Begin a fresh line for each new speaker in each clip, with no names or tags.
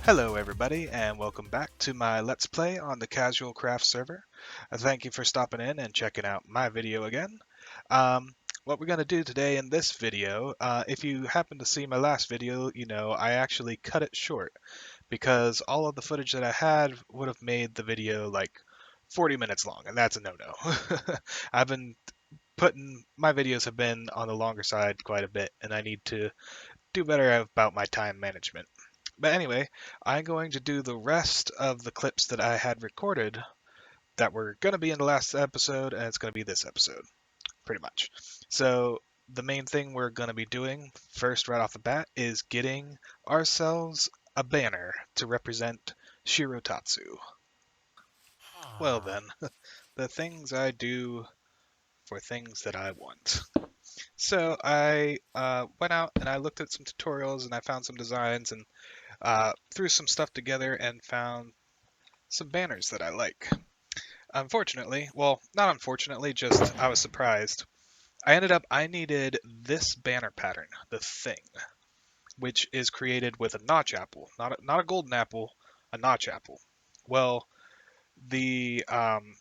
Hello everybody and welcome back to my Let's Play on the Casual Craft server. Thank you for stopping in and checking out my video again. What we're going to do today in this video, if you happen to see my last video, you know I actually cut it short because all of the footage that I had would have made the video like 40 minutes long, and that's a no-no. I've been my videos have been on the longer side quite a bit, and I need to do better about my time management. But anyway, I'm going to do the rest of the clips that I had recorded that were going to be in the last episode, and it's going to be this episode, pretty much. So the main thing we're going to be doing first right off the bat is getting ourselves a banner to represent Shiro. Well then, the things I do for things that I want. So I went out and I looked at some tutorials and I found some designs and threw some stuff together and found some banners that I like. Unfortunately, well, not unfortunately, just I was surprised. I needed this banner pattern, the thing, which is created with a notch apple, not a golden apple, a notch apple. Well, the um,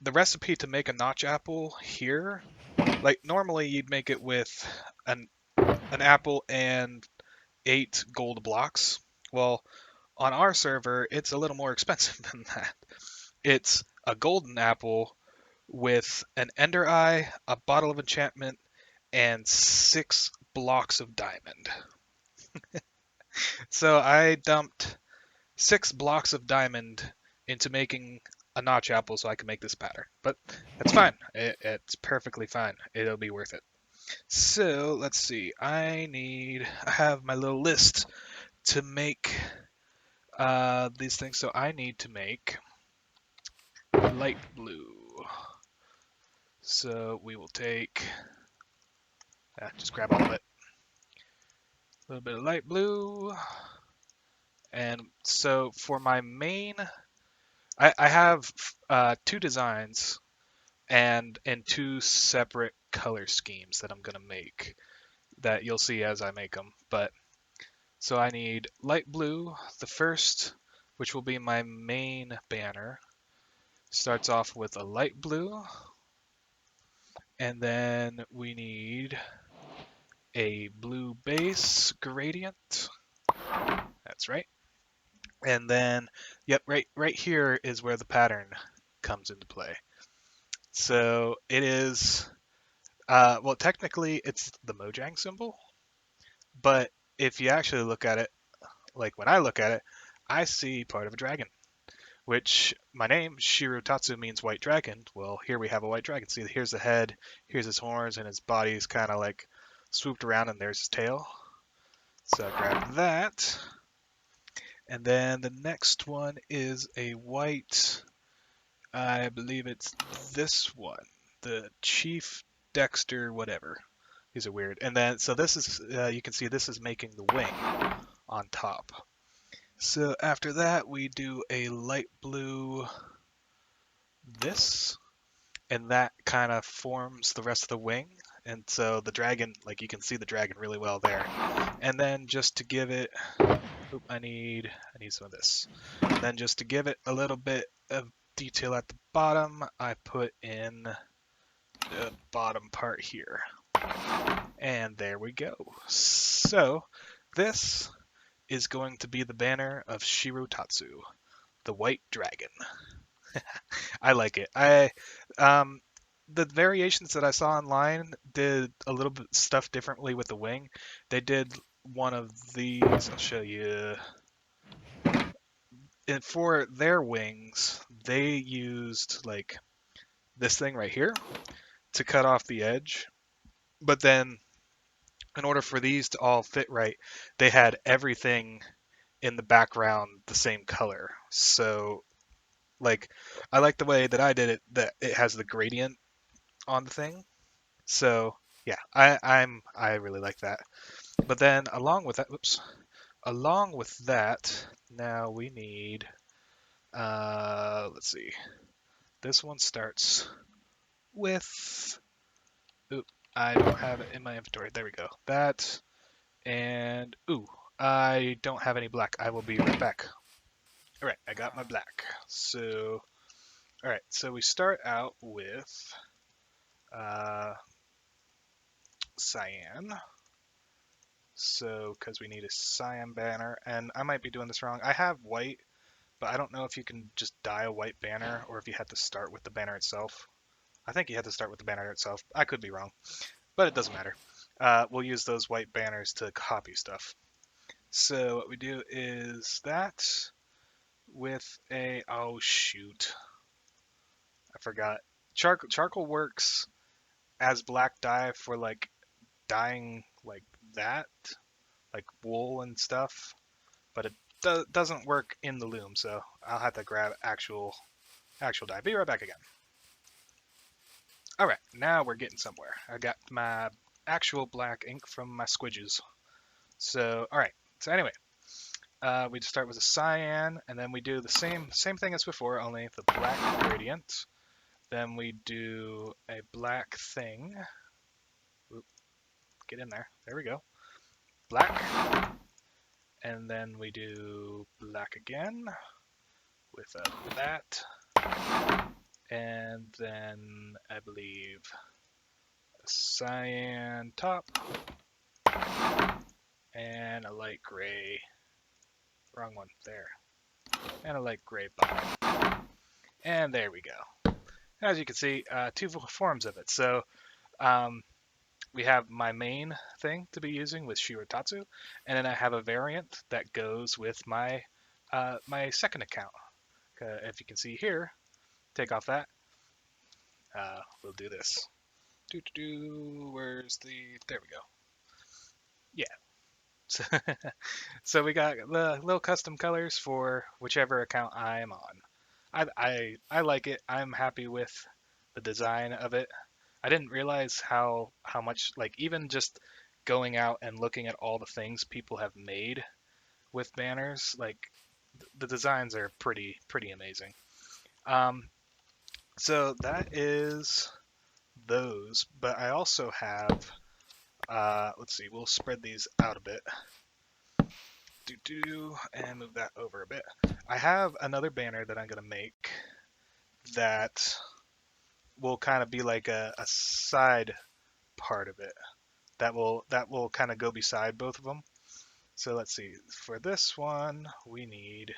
the recipe to make a notch apple here, like normally you'd make it with an an apple and 8 gold blocks. Well, on our server, it's a little more expensive than that. It's a golden apple with an ender eye, a bottle of enchantment, and 6 blocks of diamond. So I dumped 6 blocks of diamond into making a notch apple so I can make this pattern. But that's fine. It's perfectly fine. It'll be worth it. So let's see. I have my little list to make these things. So I need to make light blue. So we will take, just grab all of it. A little bit of light blue. And so for my main, I have 2 designs and in 2 separate color schemes that I'm going to make that you'll see as I make them. But so I need light blue. The first, which will be my main banner, starts off with a light blue. And then we need a blue base gradient. That's right. And then, yep, right here is where the pattern comes into play. So it is, well, technically it's the Mojang symbol, but if you actually look at it, like when I look at it, I see part of a dragon, which my name, Shiro, means white dragon. Well, here we have a white dragon. See, here's the head, here's his horns, and his body's kind of like swooped around, and there's his tail. So I grab that. And then the next one is a white, I believe it's this one, the Chief Dexter whatever. These are weird. And then, so this is, you can see this is making the wing on top. So after that, we do a light blue this, and that kind of forms the rest of the wing. And so the dragon, like you can see the dragon really well there. And then just to give it, oop, I need some of this. And then just to give it a little bit of detail at the bottom, I put in the bottom part here. And there we go. So this is going to be the banner of Shiro, the white dragon. I like it. The variations that I saw online did a little bit stuff differently with the wing. They did one of these. I'll show you. And for their wings, they used like this thing right here to cut off the edge. But then, in order for these to all fit right, they had everything in the background the same color. So, like, I like the way that I did it, that it has the gradient on the thing. So, yeah, I really like that. But then along with that, along with that, now we need, let's see, this one starts with, oop, I don't have it in my inventory. There we go. That, and, ooh, I don't have any black. I will be right back. All right, I got my black. So, all right, so we start out with uh, cyan. So, because we need a cyan banner, and I might be doing this wrong. I have white, but I don't know if you can just dye a white banner or if you had to start with the banner itself. I think you had to start with the banner itself. I could be wrong, but it doesn't matter. We'll use those white banners to copy stuff. So what we do is that with a, oh shoot, I forgot. Charcoal works as black dye for like dyeing like that, like wool and stuff, but it doesn't work in the loom, so I'll have to grab actual dye. Be right back again. All right, now we're getting somewhere. I got my actual black ink from my squidges. So, all right. So anyway, we start with a cyan, and then we do the same thing as before, only the black gradient. Then we do a black thing. Oop, get in there. There we go. Black. And then we do black again with a that. And then I believe a cyan top and a light gray. Wrong one. There. And a light gray bottom. And there we go. As you can see, two forms of it. So we have my main thing to be using with Shiro, and then I have a variant that goes with my my second account. If you can see here, take off that. We'll do this. Where's the? There we go. Yeah. So we got little custom colors for whichever account I am on. I like it. I'm happy with the design of it. I didn't realize how much, like, even just going out and looking at all the things people have made with banners, like the designs are pretty amazing. Um, so that is those, but I also have let's see, we'll spread these out a bit. And move that over a bit. I have another banner that I'm gonna make that will kind of be like a side part of it that will kind of go beside both of them. So let's see. For this one, we need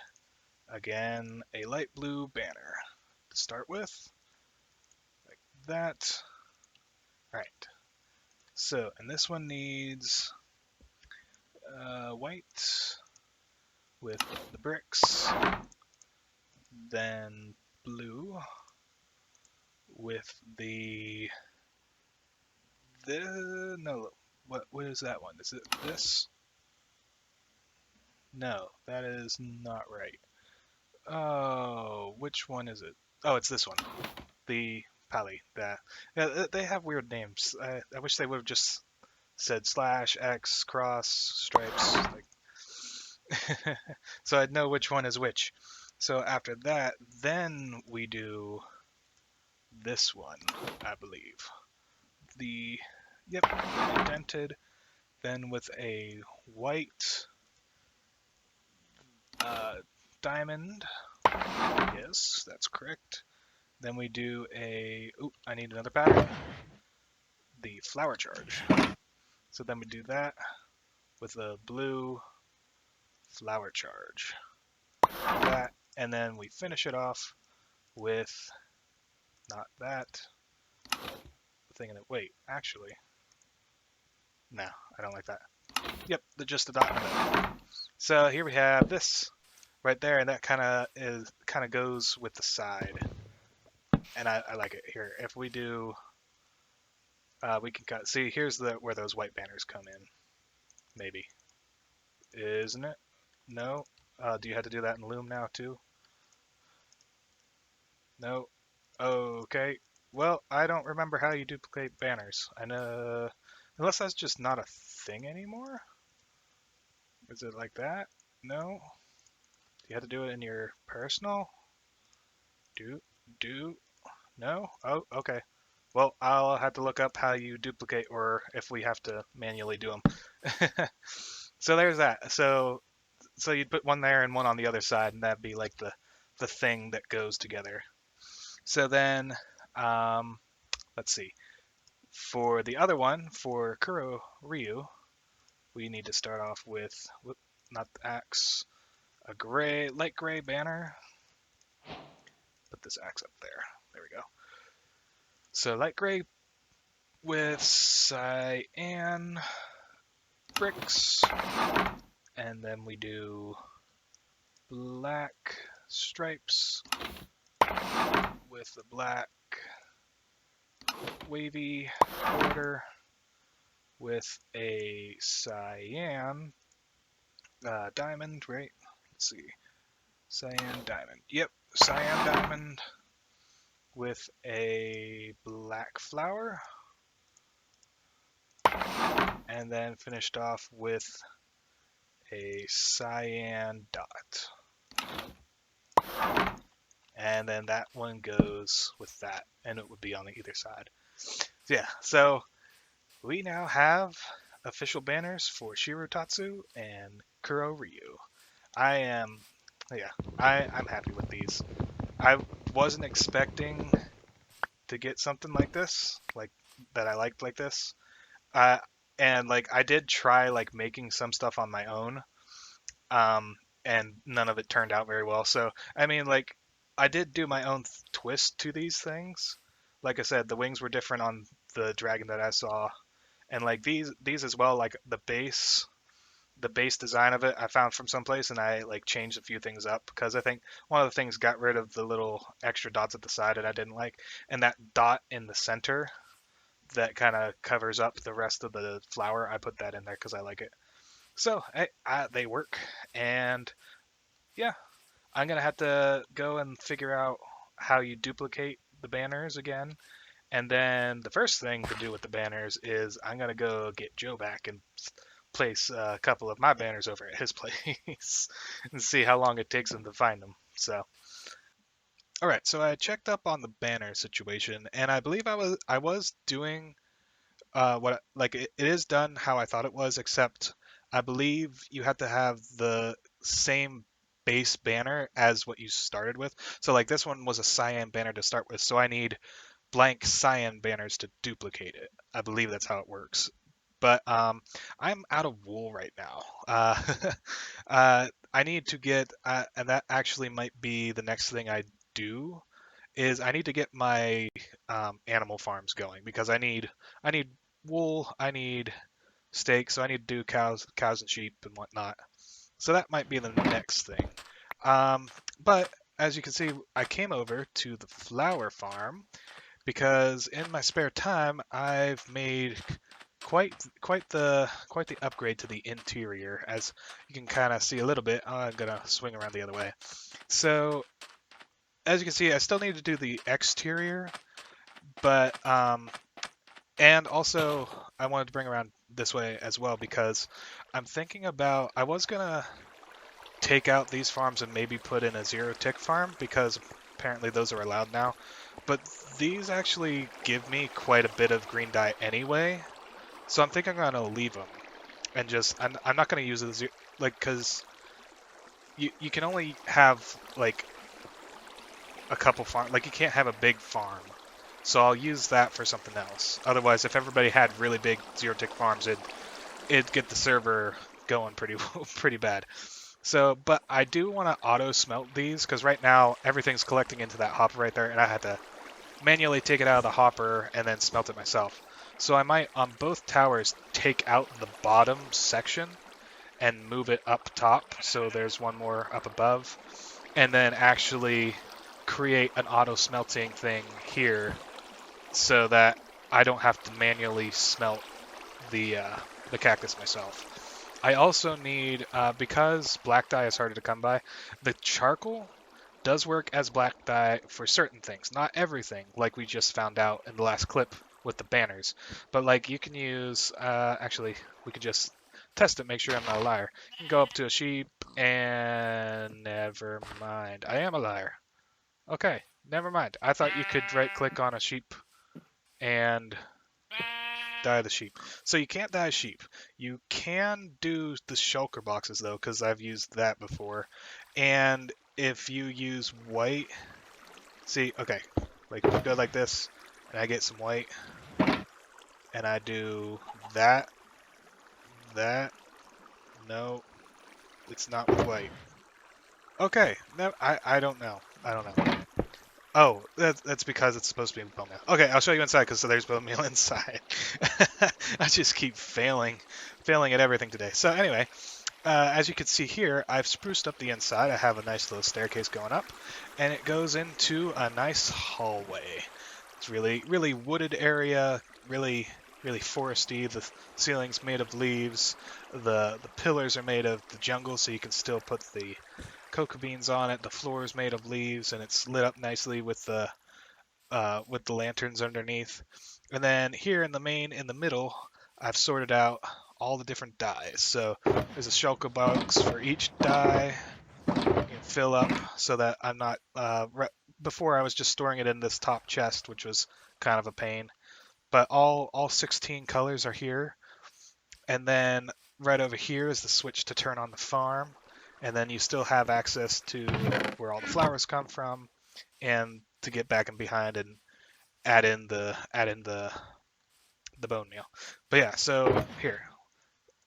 again a light blue banner to start with, like that. All right. So, and this one needs white with the bricks, then blue with the no. What is that one? Is it this? No, that is not right. Oh, which one is it? Oh, it's this one. The Pally. Yeah, they have weird names. I wish they would have just said slash X cross stripes, like, so I'd know which one is which. So after that, then we do this one, I believe. The yep, indented. Then with a white diamond. Yes, that's correct. Then we do a. Oop, I need another pattern. The flower charge. So then we do that with a blue flower charge. That, and then we finish it off with not that thing in it. Wait, actually, no, I don't like that. Yep, just a dot in the middle. So here we have this right there, and that kind of goes with the side, and I like it here. If we do, we can cut. See, here's where those white banners come in. Maybe, isn't it? No. Do you have to do that in Loom now too? No. Okay. Well, I don't remember how you duplicate banners. I know, unless that's just not a thing anymore. Is it like that? No. Do you have to do it in your personal? Do. No? Oh, okay. Well, I'll have to look up how you duplicate or if we have to manually do them. So there's that. So you'd put one there and one on the other side, and that'd be like the thing that goes together. So then, um, let's see. For the other one, for Kuro Ryu, we need to start off with, not the axe, a light gray banner. Put this axe up there. There we go. So light gray with cyan bricks, and then we do black stripes with the black wavy border with a cyan diamond, right? Let's see. Cyan diamond. Yep, cyan diamond with a black flower. And then finished off with a cyan dot. And then that one goes with that, and it would be on the either side. Yeah, so we now have official banners for Shiro Tatsu and Kuro Ryu. I am, yeah, I'm happy with these. I wasn't expecting to get something like this, like that I liked like this. Uh, and like I did try like making some stuff on my own, um, and none of it turned out very well. So I mean, like I did do my own twist to these things. Like I said, the wings were different on the dragon that I saw, and like these as well. Like the base design of it, I found from someplace, and I like changed a few things up because I think one of the things got rid of the little extra dots at the side that I didn't like, and that dot in the center that kind of covers up the rest of the flower. I put that in there because I like it. So they work, and yeah, I'm gonna have to go and figure out how you duplicate the banners again. And then the first thing to do with the banners is I'm gonna go get Joe back and place a couple of my banners over at his place and see how long it takes him to find them. So, all right. So I checked up on the banner situation, and I believe I was doing what like it is done how I thought it was, except I believe you have to have the same base banner as what you started with. So like this one was a cyan banner to start with, so I need blank cyan banners to duplicate it. I believe that's how it works. But I'm out of wool right now. I need to get, and that actually might be the next thing I do, is I need to get my animal farms going because I need wool, I need steak, so I need to do cows and sheep and whatnot. So that might be the next thing. Um, but as you can see, I came over to the flower farm because in my spare time I've made quite the upgrade to the interior. As you can kind of see a little bit, I'm gonna swing around the other way. So as you can see, I still need to do the exterior, but and also I wanted to bring around this way as well because I'm thinking about I was gonna take out these farms and maybe put in a zero tick farm because apparently those are allowed now. But these actually give me quite a bit of green dye anyway, so I'm thinking I'm gonna leave them and just I'm not gonna use it like because you can only have like a couple farm like you can't have a big farm. So I'll use that for something else. Otherwise, if everybody had really big zero tick farms, it'd get the server going pretty pretty bad. So, but I do want to auto smelt these because right now everything's collecting into that hopper right there, and I had to manually take it out of the hopper and then smelt it myself. So I might on both towers take out the bottom section and move it up top so there's one more up above, and then actually create an auto smelting thing here so that I don't have to manually smelt the cactus myself. I also need because black dye is harder to come by. The charcoal does work as black dye for certain things, not everything, like we just found out in the last clip with the banners. But like you can use, actually, we could just test it, make sure I'm not a liar. You can go up to a sheep and never mind. I am a liar. Okay, never mind. I thought you could right click on a sheep and Dye the sheep. So you can't dye sheep. You can do the shulker boxes though, because I've used that before. And if you use white, see, okay, like you go like this, and I get some white, and I do that, that. No, it's not with white. Okay, no, I don't know. I don't know. Oh, that's because it's supposed to be bone meal. Okay, I'll show you inside because so there's bone meal inside. I just keep failing at everything today. So anyway, as you can see here, I've spruced up the inside. I have a nice little staircase going up, and it goes into a nice hallway. It's really wooded area, really foresty. The ceiling's made of leaves. The pillars are made of the jungle, so you can still put the cocoa beans on it. The floor is made of leaves, and it's lit up nicely with the lanterns underneath. And then here in the middle, I've sorted out all the different dyes. So there's a shulker box for each dye. You can fill up so that I'm not. Before I was just storing it in this top chest, which was kind of a pain. But all 16 colors are here, and then right over here is the switch to turn on the farm, and then you still have access to where all the flowers come from, and to get back and behind and add in the bone meal. But yeah, so here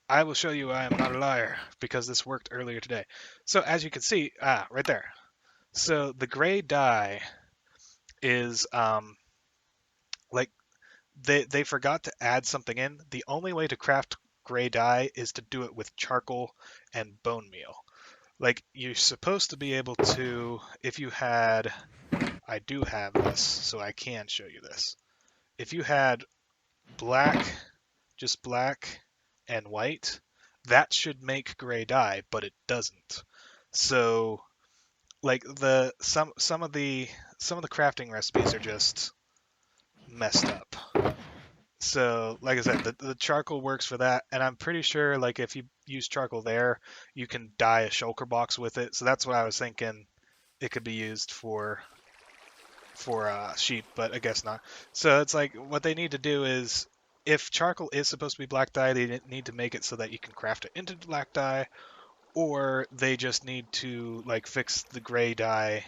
I will show you I am not a liar because this worked earlier today. So as you can see, right there. So the gray dye is like they forgot to add something in. The only way to craft gray dye is to do it with charcoal and bone meal. Like you're supposed to be able to, if you had, I do have this, so I can show you this. If you had black, just black and white, that should make gray dye, but it doesn't. So like some of the crafting recipes are just messed up. So, like I said, the charcoal works for that, and I'm pretty sure, like, if you use charcoal there, you can dye a shulker box with it. So that's what I was thinking it could be used for sheep, but I guess not. So it's like what they need to do is, if charcoal is supposed to be black dye, they need to make it so that you can craft it into black dye, or they just need to like fix the gray dye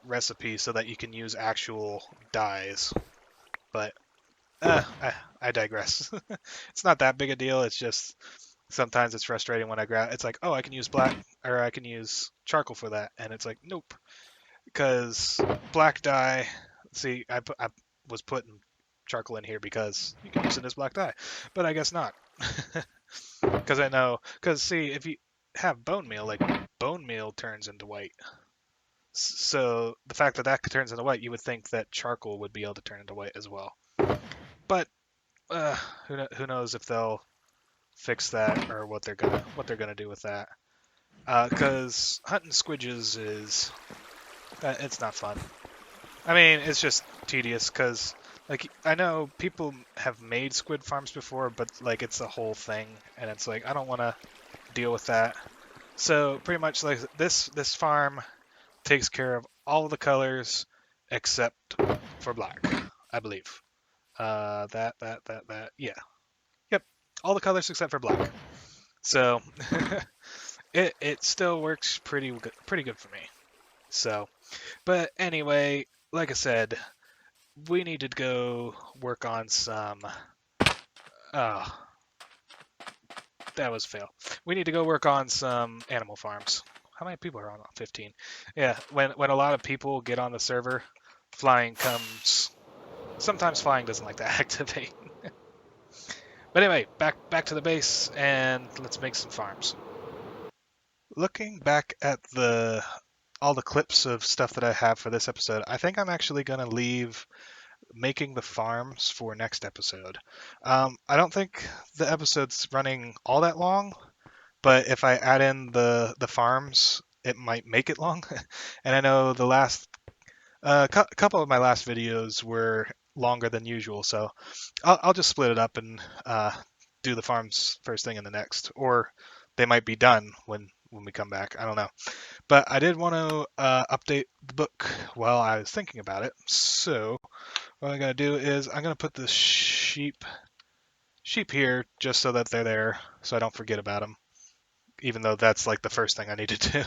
recipe so that you can use actual dyes. But I digress. It's not that big a deal. It's just sometimes it's frustrating when I grab. It's like, oh, I can use black or I can use charcoal for that, and it's like, nope, because black dye. See, I was putting charcoal in here because you can use it as black dye, but I guess not. Because I know, because see, if you have bone meal, like bone meal turns into white. So the fact that that turns into white, you would think that charcoal would be able to turn into white as well. But uh, who knows if they'll fix that or what they're gonna do with that? Because hunting squidges is it's not fun. I mean, it's just tedious because like I know people have made squid farms before, but like it's a whole thing, and it's like I don't want to deal with that. So pretty much like this farm takes care of all of the colors except for black, I believe. Yeah. Yep. All the colors except for black. So it still works pretty good for me. So, but anyway, like I said, we need to go work on some. Oh, that was a fail. We need to go work on some animal farms. How many people are on? 15. Yeah, when a lot of people get on the server, flying comes. Sometimes flying doesn't like to activate. But anyway, back to the base and let's make some farms. Looking back at all the clips of stuff that I have for this episode, I think I'm actually gonna leave making the farms for next episode. I don't think the episode's running all that long, but if I add in the farms, it might make it long. And I know the last couple of my last videos were longer than usual, so I'll just split it up and do the farms first thing in the next, or they might be done when we come back. I don't know. But I did want to update the book while I was thinking about it. So what I'm going to do is I'm going to put the sheep here just so that they're there so I don't forget about them, even though that's like the first thing I need to do.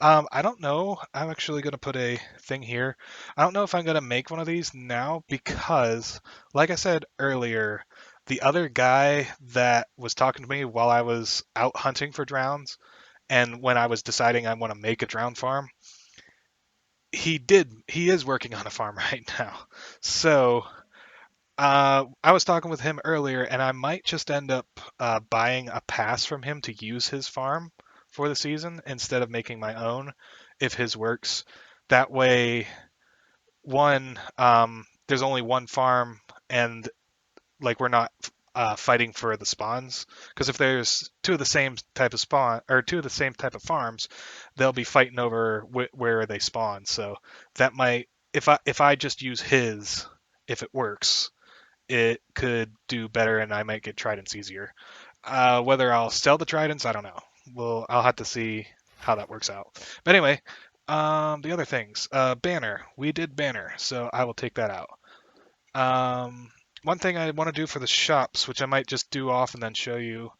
I don't know. I'm actually going to put a thing here. I don't know if I'm going to make one of these now because, like I said earlier, the other guy that was talking to me while I was out hunting for drowns and when I was deciding I want to make a drown farm, he is working on a farm right now. So I was talking with him earlier, and I might just end up buying a pass from him to use his farm for the season instead of making my own, if his works. That way, one, there's only one farm, and like we're not fighting for the spawns. Because if there's two of the same type of spawn or two of the same type of farms, they'll be fighting over where they spawn. So that might, if I just use his, if it works, it could do better and I might get tridents easier. Whether I'll sell the tridents, I don't know. Well, I'll have to see how that works out. But anyway, the other things, banner. We did banner, so I will take that out. One thing I want to do for the shops, which I might just do off and then show you,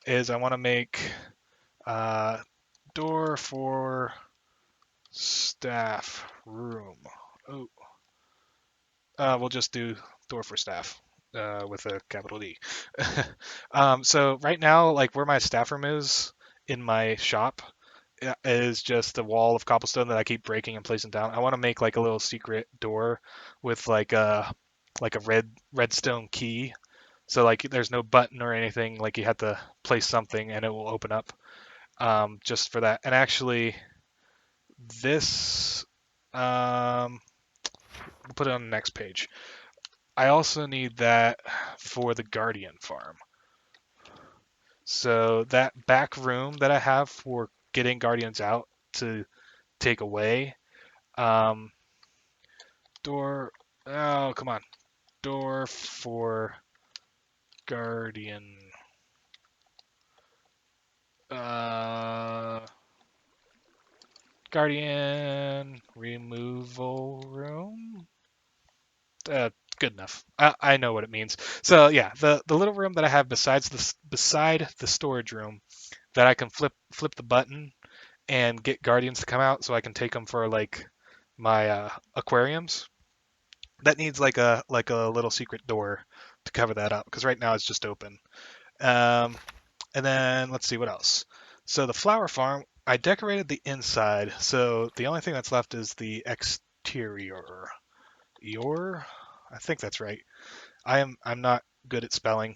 is I want to make door for staff room. Oh, we'll just do door for staff with a capital D. So right now, like where my staff room is in my shop is just a wall of cobblestone that I keep breaking and placing down. I want to make like a little secret door with like a redstone key. So like there's no button or anything. Like you have to place something and it will open up. Just for that. And actually, this we'll put it on the next page. I also need that for the Guardian farm. So that back room that I have for getting Guardians out to take away. Door. Oh, come on. Door for Guardian. Guardian removal room. Good enough. I know what it means. So yeah, the little room that I have beside the storage room that I can flip the button and get guardians to come out, so I can take them for like my aquariums. That needs like a little secret door to cover that up because right now it's just open. And then let's see what else. So the flower farm, I decorated the inside, so the only thing that's left is the exterior. I think that's right. I'm not good at spelling.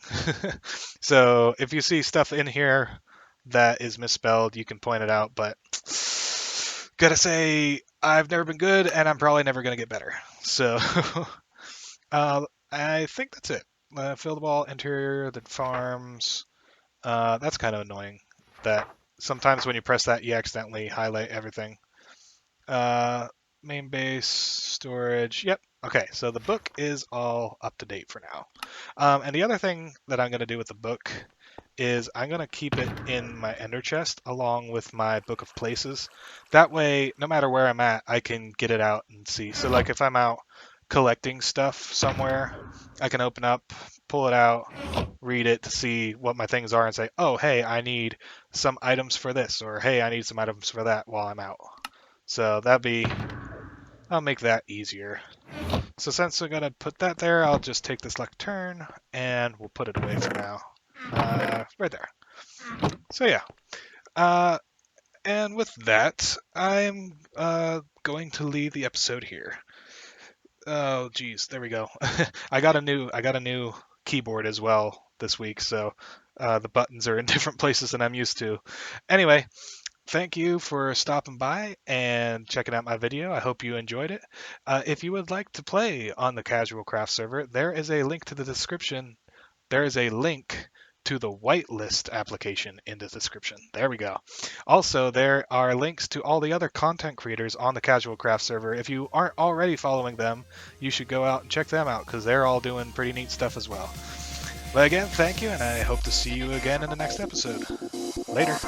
So if you see stuff in here that is misspelled, you can point it out, but gotta say I've never been good and I'm probably never gonna get better. So I think that's it. Fill the wall, interior, the farms. That's kind of annoying that sometimes when you press that you accidentally highlight everything. Main base, storage. Yep. Okay, so the book is all up to date for now. And the other thing that I'm going to do with the book is I'm going to keep it in my ender chest along with my book of places. That way, no matter where I'm at, I can get it out and see. So like if I'm out collecting stuff somewhere, I can open up, pull it out, read it to see what my things are and say, oh, hey, I need some items for this, or hey, I need some items for that while I'm out. So I'll make that easier. So since we're gonna put that there, I'll just take this left turn and we'll put it away for now. Right there. So yeah. And with that, I'm going to leave the episode here. Oh geez, there we go. I got a new keyboard as well this week, so the buttons are in different places than I'm used to. Anyway, thank you for stopping by and checking out my video. I hope you enjoyed it. If you would like to play on the Casual Craft server, there is a link to the description. There is a link to the Whitelist application in the description. There we go. Also, there are links to all the other content creators on the Casual Craft server. If you aren't already following them, you should go out and check them out because they're all doing pretty neat stuff as well. But again, thank you, and I hope to see you again in the next episode. Later.